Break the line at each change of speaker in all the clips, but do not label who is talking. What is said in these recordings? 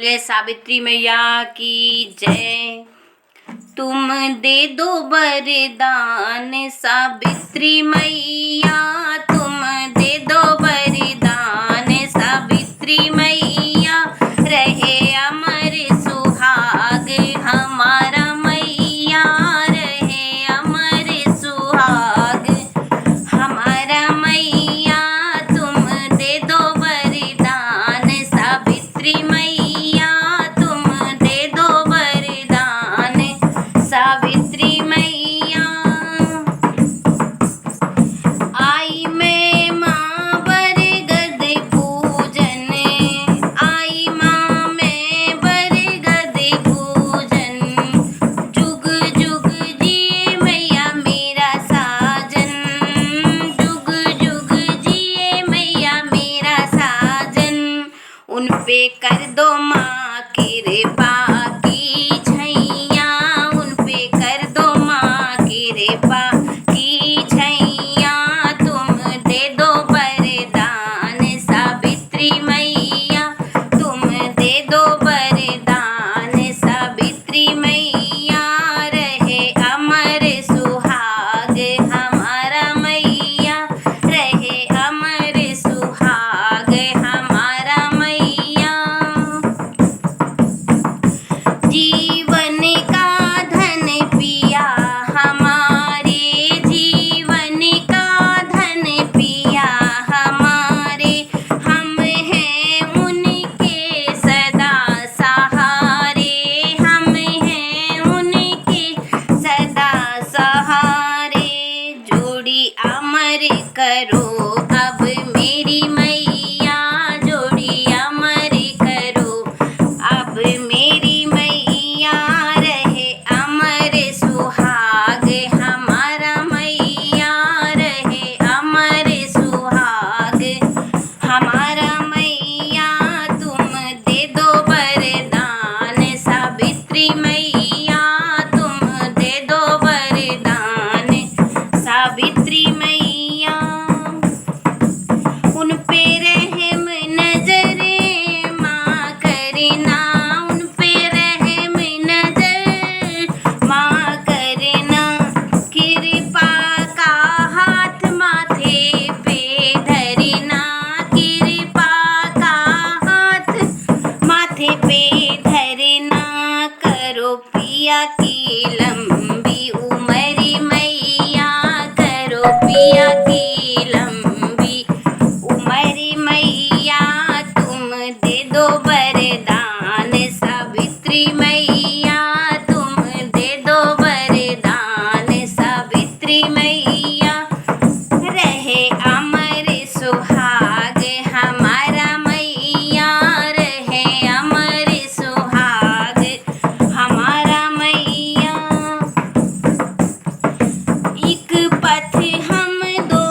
बोले सावित्री मैया की जय। तुम दे दो वरदान सावित्री मैया, तुम दे दो वरदान सावित्री मैया, रहे अमर सुहाग हमारा मैया, रहे अमर सुहाग हमारा मैया। तुम दे दो वरदान सावित्री मैया, तुम दे दो वरदान सावित्री मैया। आई मैं माँ बरगद पूजन, आई माँ मैं बरगद पूजन, जुग जुग जिए मैया मेरा साजन, जुग जुग जिए मैया मेरा साजन। उन पे कर दो माँ कृपा की छैया, उन पे कर दो माँ कृपा की छैया। तुम दे दो वरदान सावित्री मैया, तुम दे दो वरदान सावित्री मैया, रहे अमर सुहाग हमारा मैया, रहे अमर सुहाग हमारा मैया। जीवन का धन पिया हमारे, जीवन का धन पिया हमारे, हम हैं उनके सदा सहारे, हम हैं उनके सदा सहारे। जोड़ी अमर करो अब मेरी मैया, जोड़ी अमर करो अब मेरी मैया, रहे अमर सुहाग हमारा मैया, रहे अमर सुहाग हमारा मैया। तुम दे दो वरदान सावित्री मैया, तुम दे दो वरदान सावित्री मैया। उन पे रहम नजरे माँ करना, उन पे रहम नजर माँ करना, कृपा का हाथ माथे पे धरना, कृपा का हाथ माथे पे धरना। करो पिया की लंबी उम्र मैया, करो पिया की लंबी उम्र मैया। तुम दे दो वरदान सावित्री मैया, तुम दे दो वरदान सावित्री मैया, रहे अमर सुहाग हमारा मैया, रहे अमर सुहाग हमारा मैया। एक पथ हम दो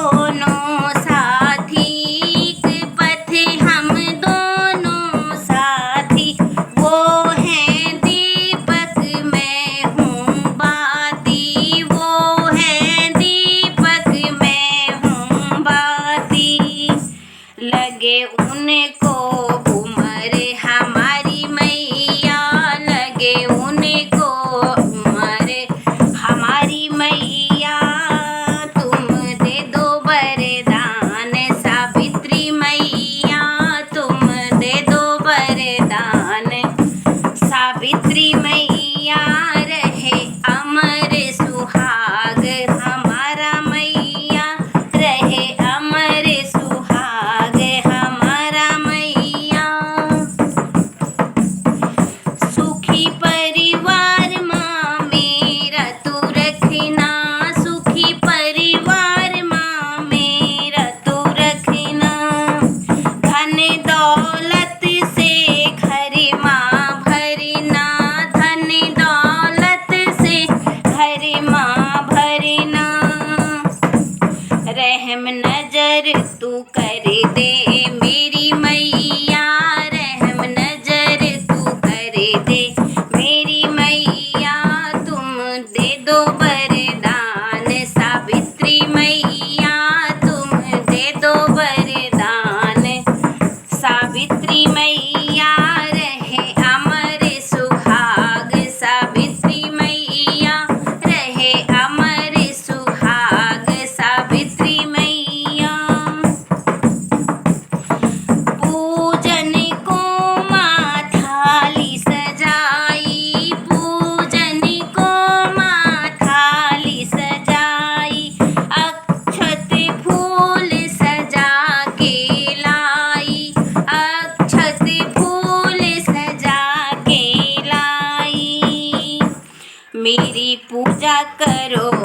किया करो